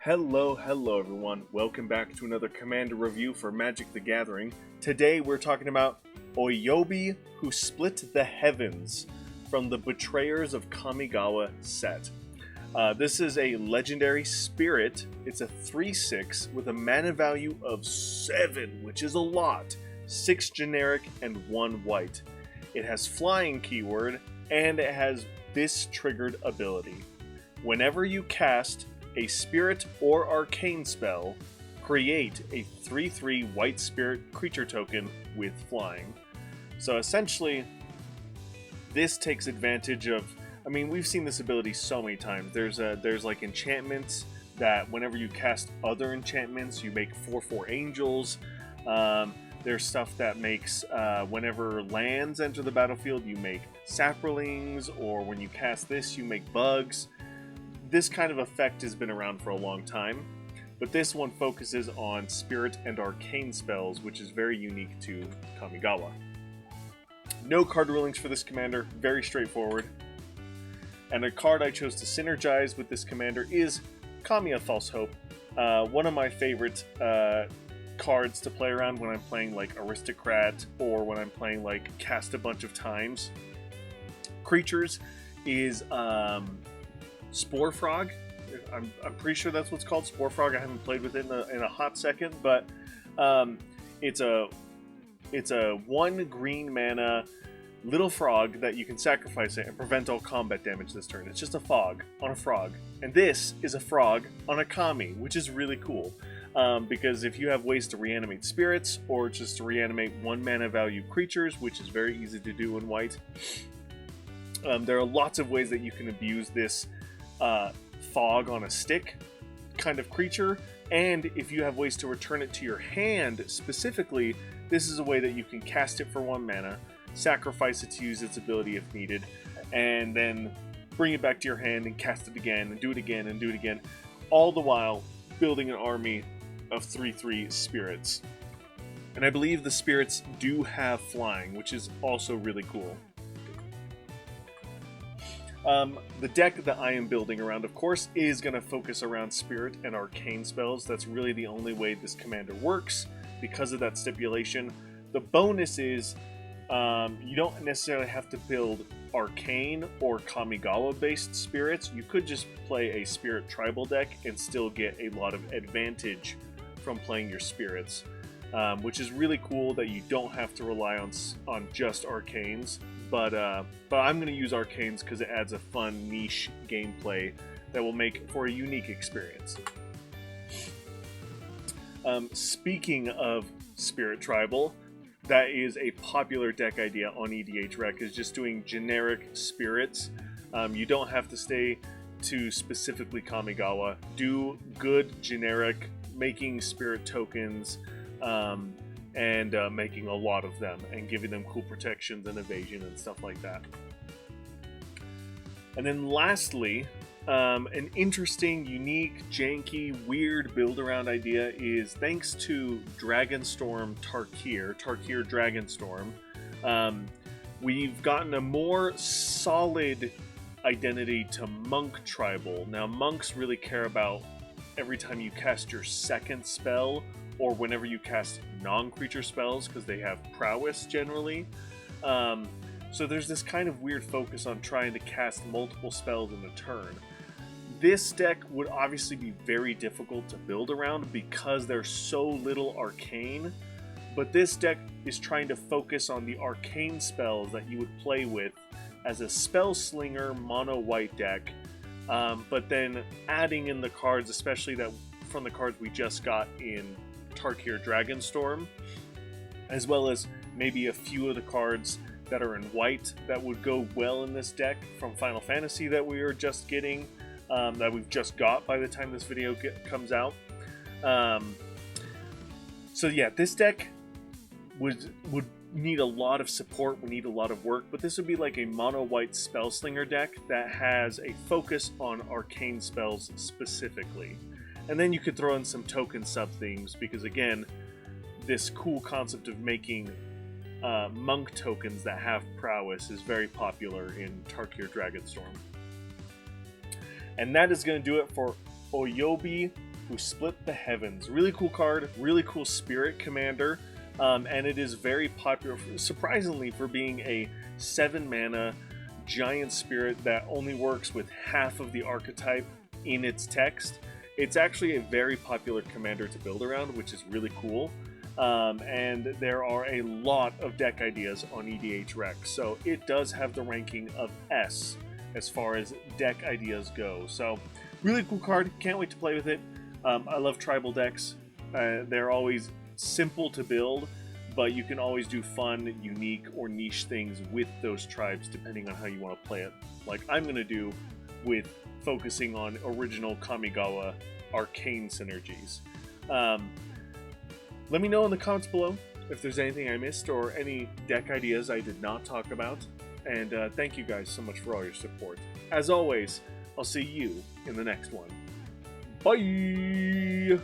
Hello everyone. Welcome back to another Commander review for Magic the Gathering. Today we're talking about Oyobi, who split the heavens from the Betrayers of Kamigawa set. This is a legendary spirit. It's a 3/6 with a mana value of 7, which is a lot. 6 generic and 1 white. It has flying keyword, and it has this triggered ability. Whenever you cast a spirit or arcane spell, create a 3/3 white spirit creature token with flying. So essentially, this takes advantage of, we've seen this ability so many times. There's like enchantments that whenever you cast other enchantments, you make 4/4 angels. There's stuff that makes, whenever lands enter the battlefield, you make saplings, or when you cast this, you make bugs. This kind of effect has been around for a long time, but this one focuses on spirit and arcane spells, which is very unique to Kamigawa. No card rulings for this commander, very straightforward. And a card I chose to synergize with this commander is Kamiya False Hope, one of my favorite cards to play around when I'm playing like Aristocrat, or when I'm playing like Cast a bunch of times. Creatures is Spore Frog. I'm pretty sure that's what's called, Spore Frog. I haven't played with it in a hot second, but it's a 1 green mana little frog that you can sacrifice it and prevent all combat damage this turn. It's just a fog on a frog, and this is a frog on a Kami, which is really cool. Because if you have ways to reanimate spirits, or just to reanimate 1 mana value creatures, which is very easy to do in white, there are lots of ways that you can abuse this fog on a stick kind of creature. And if you have ways to return it to your hand specifically, this is a way that you can cast it for 1 mana, sacrifice it to use its ability if needed, and then bring it back to your hand and cast it again and do it again and do it again, all the while building an army of 3/3 spirits. And I believe the spirits do have flying, which is also really cool. The deck that I am building around, of course, is going to focus around spirit and arcane spells. That's really the only way this commander works because of that stipulation. The bonus is you don't necessarily have to build arcane or Kamigawa-based spirits. You could just play a spirit tribal deck and still get a lot of advantage from playing your spirits, which is really cool that you don't have to rely on just arcanes. But I'm going to use arcanes because it adds a fun niche gameplay that will make for a unique experience. Speaking of Spirit Tribal, that is a popular deck idea on EDH Rec, is just doing generic spirits. You don't have to stay to specifically Kamigawa. Do good generic, making spirit tokens, and making a lot of them, and giving them cool protections and evasion and stuff like that. And then lastly, an interesting, unique, janky, weird build-around idea is, thanks to Dragonstorm Tarkir Dragonstorm, we've gotten a more solid identity to Monk Tribal. Now, monks really care about every time you cast your second spell, or whenever you cast non-creature spells, because they have prowess generally. So there's this kind of weird focus on trying to cast multiple spells in a turn. This deck would obviously be very difficult to build around because there's so little arcane, but this deck is trying to focus on the arcane spells that you would play with as a spell slinger mono white deck, but then adding in the cards, especially that from the cards we just got in Tarkir Dragonstorm, as well as maybe a few of the cards that are in white that would go well in this deck from Final Fantasy that we are just getting, that we've just got by the time this video comes out. So yeah, this deck would need a lot of support, would need a lot of work, but this would be like a mono white spellslinger deck that has a focus on arcane spells specifically. And then you could throw in some token sub-themes, because again, this cool concept of making monk tokens that have prowess is very popular in Tarkir Dragonstorm. And that is going to do it for Oyobi, who split the heavens. Really cool card, really cool spirit commander, and it is very popular, surprisingly, for being a 7 mana giant spirit that only works with half of the archetype in its text. It's actually a very popular commander to build around, which is really cool. And there are a lot of deck ideas on EDH Rec, so it does have the ranking of S as far as deck ideas go. So, really cool card, can't wait to play with it. I love tribal decks. They're always simple to build, but you can always do fun, unique, or niche things with those tribes depending on how you want to play it. Like I'm going to do with focusing on original Kamigawa arcane synergies. Let me know in the comments below if there's anything I missed or any deck ideas I did not talk about. And thank you guys so much for all your support. As always, I'll see you in the next one. Bye!